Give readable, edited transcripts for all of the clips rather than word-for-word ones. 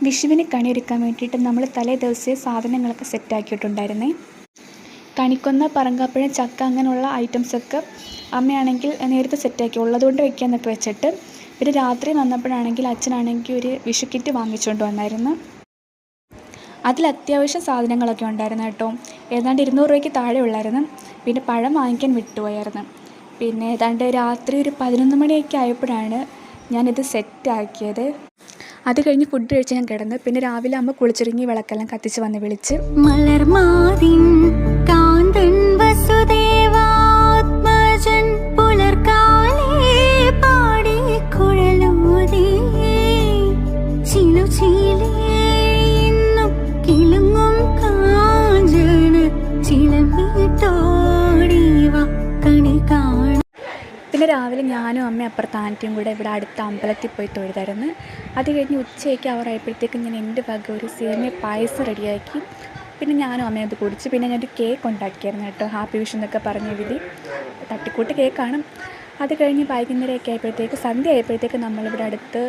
വിഷുവിന് കണിയൊരുക്കാൻ വേണ്ടിയിട്ട് നമ്മൾ തലേ ദിവസമേ സാധനങ്ങളൊക്കെ സെറ്റാക്കിയിട്ടുണ്ടായിരുന്നേ. കണിക്കൊന്ന, പറങ്കാപ്പഴം, ചക്ക അങ്ങനെയുള്ള ഐറ്റംസൊക്കെ അമ്മയാണെങ്കിൽ നേരത്തെ സെറ്റാക്കി ഉള്ളതുകൊണ്ട് വയ്ക്കാമെന്നൊക്കെ വെച്ചിട്ട്, പിന്നെ രാത്രി വന്നപ്പോഴാണെങ്കിൽ അച്ഛനാണെങ്കിൽ ഒരു വിഷു കിറ്റ് വാങ്ങിച്ചുകൊണ്ട് വന്നായിരുന്നു. അതിൽ അത്യാവശ്യം സാധനങ്ങളൊക്കെ ഉണ്ടായിരുന്നു കേട്ടോ. ഏതാണ്ട് 200 രൂപയ്ക്ക് താഴെ ഉള്ളായിരുന്നു. പിന്നെ പഴം വാങ്ങിക്കാൻ വിട്ടുപോയായിരുന്നു. പിന്നെ ഏതാണ്ട് രാത്രി ഒരു 11 മണിയൊക്കെ ആയപ്പോഴാണ് ഞാനിത് സെറ്റാക്കിയത്. അത് കഴിഞ്ഞ് ഫുഡ് കഴിച്ച് ഞാൻ കിടന്ന്. പിന്നെ രാവിലെ അമ്മ കുളിച്ചൊരുങ്ങി വിളക്കെല്ലാം കത്തിച്ച് വന്ന് വിളിച്ച്. മലർമാതിൻ കാന്തൻ വസുദേവാത്മജൻ പുലർക്കാലേ പാടി കുഴലൂതി ചിലുചീലേ ഇന്നും കിളുങ്ങും കാഞ്ചന ചിലമ്പിട്ടോടിവ കണി കാണ. പിന്നെ രാവിലെ ഞാനും അമ്മയും അപ്പുറത്ത് ആൻറ്റിയും കൂടെ ഇവിടെ അടുത്ത അമ്പലത്തിൽ പോയി തൊഴുതായിരുന്നു. അത് കഴിഞ്ഞ് ഉച്ചയ്ക്ക് അവരായപ്പോഴത്തേക്കും ഞാൻ എൻ്റെ വക ഒരു സേമിയ പായസം റെഡിയാക്കി. പിന്നെ ഞാനും അമ്മയും അത് കുടിച്ച്. പിന്നെ ഞാനൊരു കേക്ക് ഉണ്ടാക്കിയായിരുന്നു കേട്ടോ, ഹാപ്പി വിഷു എന്നൊക്കെ പറഞ്ഞ് എഴുതി. തട്ടിക്കൂട്ട് കേക്കാണ്. അത് കഴിഞ്ഞ് വൈകുന്നേരമൊക്കെ ആയപ്പോഴത്തേക്ക്, സന്ധ്യ ആയപ്പോഴത്തേക്ക് നമ്മളിവിടെ അടുത്ത്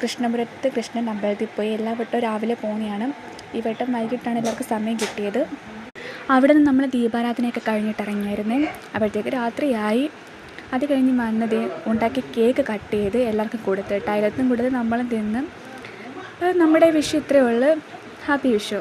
കൃഷ്ണപുരത്ത് കൃഷ്ണൻ അമ്പലത്തിൽ പോയി. എല്ലാ വട്ടവും രാവിലെ പോകുന്നതാണ്. ഈ വട്ടം വൈകിട്ടാണ് എല്ലാവർക്കും സമയം കിട്ടിയത്. അവിടെ നിന്ന് നമ്മൾ ദീപാരാധനയൊക്കെ കഴിഞ്ഞിട്ട് ഇറങ്ങിയായിരുന്നേ. അപ്പോഴത്തേക്ക് രാത്രിയായി. അത് കഴിഞ്ഞ് വന്നത് ഉണ്ടാക്കി കേക്ക് കട്ട് ചെയ്ത് എല്ലാവർക്കും കൊടുത്തിട്ട് അതിലത്തും കൂടുതൽ നമ്മളും തിന്ന്. നമ്മുടെ വിഷു ഇത്രയേ ഉള്ളൂ. ഹാപ്പി വിഷു.